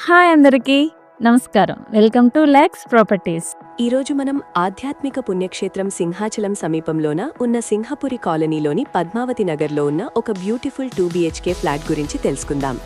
Hi అందరికీ నమస్కారం. Welcome to Lex properties. ఈరోజు మనం ఆధ్యాత్మిక పుణ్యక్షేత్రం సింహాచలం సమీపంలోన ఉన్న సింహపురి కాలనీలోని పద్మావతి నగర్లో ఉన్న ఒక బ్యూటిఫుల్ 2 BHK ఫ్లాట్ గురించి తెలుసుకుందాం.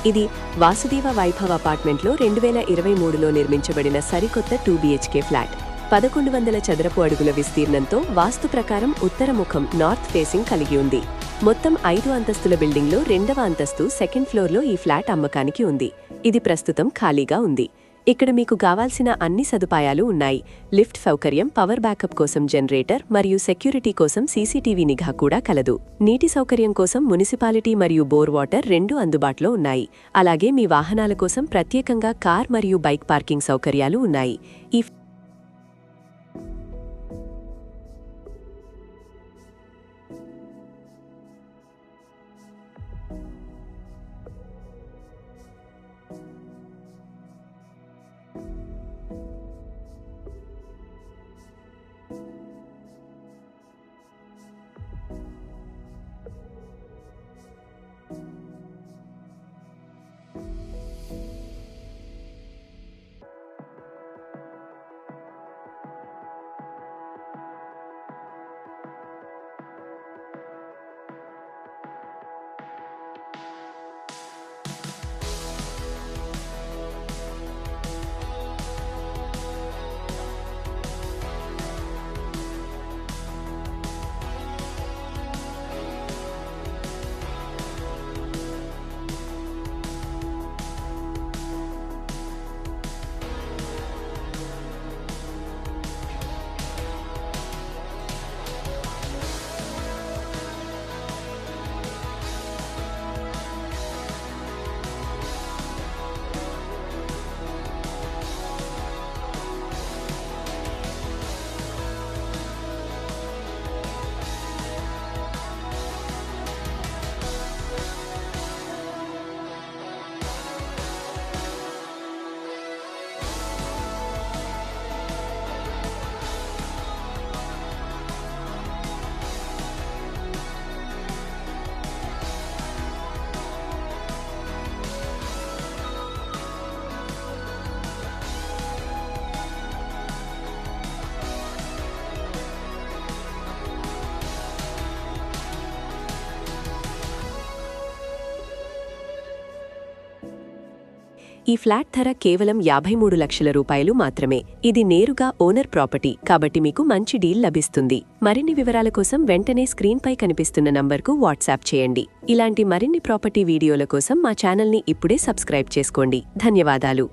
ఇది వాసుదేవ వైభవ్ అపార్ట్మెంట్లో 2023లో నిర్మించబడిన సరికొత్త 2 BHK ఫ్లాట్. 1100 చదరపు అడుగుల విస్తీర్ణంతో వాస్తు ప్రకారం ఉత్తరముఖం నార్త్ ఫేసింగ్ కలిగి ఉంది. మొత్తం 5 అంతస్తుల బిల్డింగ్లో 2వ అంతస్తు సెకండ్ ఫ్లోర్లో ఈ ఫ్లాట్ అమ్మకానికి ఉంది. ఇది ప్రస్తుతం ఖాళీగా ఉంది. ఇక్కడ మీకు కావాల్సిన అన్ని సదుపాయాలు ఉన్నాయి. లిఫ్ట్ సౌకర్యం, పవర్ బ్యాకప్ కోసం జనరేటర్ మరియు సెక్యూరిటీ కోసం CCTV నిఘా కూడా కలదు. నీటి సౌకర్యం కోసం మున్సిపాలిటీ మరియు బోర్ వాటర్ రెండూ అందుబాటులో ఉన్నాయి. అలాగే మీ వాహనాల కోసం ప్రత్యేకంగా కార్ మరియు బైక్ పార్కింగ్ సౌకర్యాలు ఉన్నాయి. ఈ ఫ్లాట్ ధర కేవలం 53 లక్షల రూపాయలు మాత్రమే. ఇది నేరుగా ఓనర్ ప్రాపర్టీ కాబట్టి మీకు మంచి డీల్ లభిస్తుంది. మరిన్ని వివరాల కోసం వెంటనే స్క్రీన్పై కనిపిస్తున్న నంబర్కు వాట్సాప్ చేయండి. ఇలాంటి మరిన్ని ప్రాపర్టీ వీడియోల కోసం మా ఛానల్ని ఇప్పుడే సబ్స్క్రైబ్ చేసుకోండి. ధన్యవాదాలు.